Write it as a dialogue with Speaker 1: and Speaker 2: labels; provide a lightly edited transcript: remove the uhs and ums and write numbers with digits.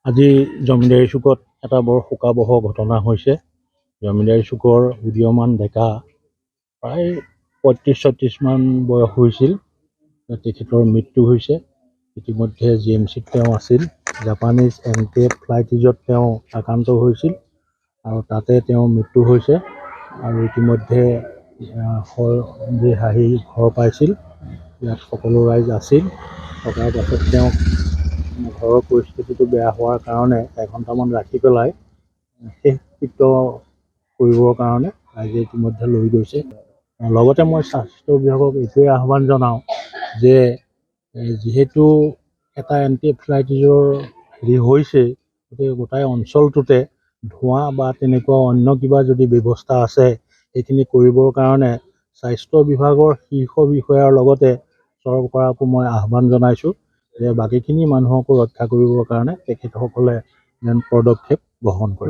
Speaker 1: আজি জমিদাৰী চুকত এটা বৰ শোকাবহ ঘটনা হৈছে। জমিদাৰী চুকৰ উদীয়মান ডেকা প্ৰায় ৩৫-৩৬ মান বয়স হৈছিল, তেখেতৰ মৃত্যু হৈছে। ইতিমধ্যে GMCত তেওঁ আছিল। জাপানীজ এনকেএফ ফ্লাইটিজত তেওঁ আক্ৰান্ত হৈছিল আৰু তাতে তেওঁৰ মৃত্যু হৈছে। আৰু ইতিমধ্যে যি হাঁহি ঘৰ পাইছিল, ইয়াত সকলো ৰাইজ আছিল। থকাৰ পাছত তেওঁক ঘৰৰ পৰিস্থিতিটো বেয়া হোৱাৰ কাৰণে এঘণ্টামান ৰাখি পেলাই শেষকৃত্য কৰিবৰ কাৰণে ৰাইজে ইতিমধ্যে লৈ গৈছে। লগতে মই স্বাস্থ্য বিভাগক এইটোৱে আহ্বান জনাওঁ যে যিহেতু এটা এনকেফেলাইটিছৰ হৈছে, গতিকে গোটাই অঞ্চলটোতে ধোঁৱা বা তেনেকুৱা অন্য কিবা যদি ব্যৱস্থা আছে সেইখিনি কৰিবৰ কাৰণে স্বাস্থ্য বিভাগৰ শীৰ্ষ বিষয়াৰ লগতে চৰকাৰকো মই আহ্বান জনাইছোঁ যে বাকীখিনি মানুহকো ৰক্ষা কৰিবৰ কাৰণে তেখেতসকলে যেন পদক্ষেপ গ্ৰহণ কৰে।